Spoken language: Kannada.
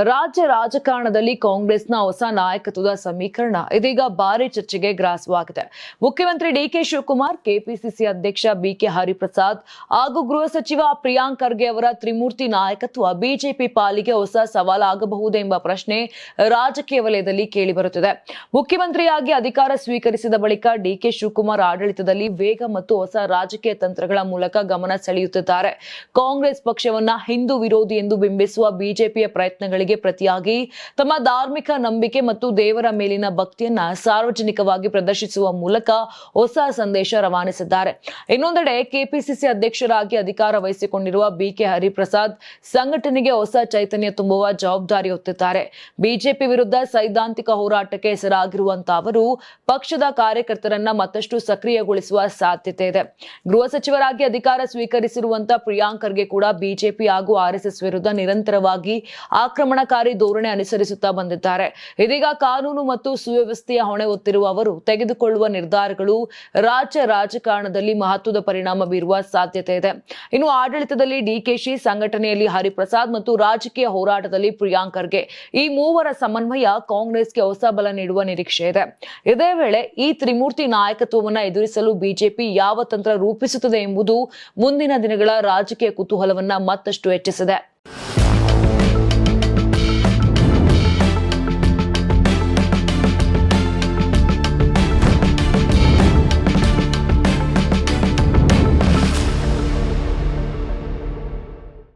ರಾಜ್ಯ ರಾಜಕಾರಣದಲ್ಲಿ ಕಾಂಗ್ರೆಸ್ನ ಹೊಸ ನಾಯಕತ್ವದ ಸಮೀಕರಣ ಇದೀಗ ಭಾರಿ ಚರ್ಚೆಗೆ ಗ್ರಾಸವಾಗಿದೆ. ಮುಖ್ಯಮಂತ್ರಿ ಡಿಕೆ ಶಿವಕುಮಾರ್, ಕೆಪಿಸಿಸಿ ಅಧ್ಯಕ್ಷ ಬಿಕೆ ಹರಿಪ್ರಸಾದ್ ಹಾಗೂ ಗೃಹ ಸಚಿವ ಪ್ರಿಯಾಂಕ್ ಖರ್ಗೆ ಅವರ ತ್ರಿಮೂರ್ತಿ ನಾಯಕತ್ವ ಬಿಜೆಪಿ ಪಾಲಿಗೆ ಹೊಸ ಸವಾಲಾಗಬಹುದೆಂಬ ಪ್ರಶ್ನೆ ರಾಜಕೀಯ ವಲಯದಲ್ಲಿ ಕೇಳಿಬರುತ್ತಿದೆ. ಮುಖ್ಯಮಂತ್ರಿಯಾಗಿ ಅಧಿಕಾರ ಸ್ವೀಕರಿಸಿದ ಬಳಿಕ ಡಿಕೆ ಶಿವಕುಮಾರ್ ಆಡಳಿತದಲ್ಲಿ ವೇಗ ಮತ್ತು ಹೊಸ ರಾಜಕೀಯ ತಂತ್ರಗಳ ಮೂಲಕ ಗಮನ ಸೆಳೆಯುತ್ತಿದ್ದಾರೆ. ಕಾಂಗ್ರೆಸ್ ಪಕ್ಷವನ್ನ ಹಿಂದೂ ವಿರೋಧಿ ಎಂದು ಬಿಂಬಿಸುವ ಬಿಜೆಪಿಯ ಪ್ರಯತ್ನಗಳಿಗೆ ಪ್ರತಿಯಾಗಿ ತಮ್ಮ ಧಾರ್ಮಿಕ ನಂಬಿಕೆ ಮತ್ತು ದೇವರ ಮೇಲಿನ ಭಕ್ತಿಯನ್ನ ಸಾರ್ವಜನಿಕವಾಗಿ ಪ್ರದರ್ಶಿಸುವ ಮೂಲಕ ಹೊಸ ಸಂದೇಶ ರವಾನಿಸಿದ್ದಾರೆ. ಇನ್ನೊಂದೆಡೆ ಕೆಪಿಸಿಸಿ ಅಧ್ಯಕ್ಷರಾಗಿ ಅಧಿಕಾರ ವಹಿಸಿಕೊಂಡಿರುವ ಬಿಕೆ ಹರಿಪ್ರಸಾದ್ ಸಂಘಟನೆಗೆ ಹೊಸ ಚೈತನ್ಯ ತುಂಬುವ ಜವಾಬ್ದಾರಿ ಹೊತ್ತಿದ್ದಾರೆ. ಬಿಜೆಪಿ ವಿರುದ್ಧ ಸೈದ್ಧಾಂತಿಕ ಹೋರಾಟಕ್ಕೆ ಹೆಸರಾಗಿರುವಂತಹ ಅವರು ಪಕ್ಷದ ಕಾರ್ಯಕರ್ತರನ್ನ ಮತ್ತಷ್ಟು ಸಕ್ರಿಯಗೊಳಿಸುವ ಸಾಧ್ಯತೆ ಇದೆ. ಗೃಹ ಸಚಿವರಾಗಿ ಅಧಿಕಾರ ಸ್ವೀಕರಿಸಿರುವಂತಹ ಪ್ರಿಯಾಂಕ್ ಖರ್ಗೆ ಕೂಡ ಬಿಜೆಪಿ ಹಾಗೂ ಆರ್ಎಸ್ಎಸ್ ವಿರುದ್ಧ ನಿರಂತರವಾಗಿ ಆಕ್ರಮಣಕಾರಿ ಧೋರಣೆ ಅನುಸರಿಸುತ್ತಾ ಬಂದಿದ್ದಾರೆ. ಇದೀಗ ಕಾನೂನು ಮತ್ತು ಸುವ್ಯವಸ್ಥೆಯ ಹೊಣೆ ಹೊತ್ತಿರುವ ಅವರು ತೆಗೆದುಕೊಳ್ಳುವ ನಿರ್ಧಾರಗಳು ರಾಜ್ಯ ರಾಜಕಾರಣದಲ್ಲಿ ಮಹತ್ವದ ಪರಿಣಾಮ ಬೀರುವ ಸಾಧ್ಯತೆ ಇದೆ. ಇನ್ನು ಆಡಳಿತದಲ್ಲಿ ಡಿಕೆಶಿ, ಸಂಘಟನೆಯಲ್ಲಿ ಹರಿಪ್ರಸಾದ್ ಮತ್ತು ರಾಜಕೀಯ ಹೋರಾಟದಲ್ಲಿ ಪ್ರಿಯಾಂಕ್ ಖರ್ಗೆ ಈ ಮೂವರ ಸಮನ್ವಯ ಕಾಂಗ್ರೆಸ್ಗೆ ಹೊಸ ಬಲ ನೀಡುವ ನಿರೀಕ್ಷೆ ಇದೆ. ಇದೇ ವೇಳೆ ಈ ತ್ರಿಮೂರ್ತಿ ನಾಯಕತ್ವವನ್ನು ಎದುರಿಸಲು ಬಿಜೆಪಿ ಯಾವ ತಂತ್ರ ರೂಪಿಸುತ್ತದೆ ಎಂಬುದು ಮುಂದಿನ ದಿನಗಳ ರಾಜಕೀಯ ಕುತೂಹಲವನ್ನ ಮತ್ತಷ್ಟು ಹೆಚ್ಚಿಸಿದೆ.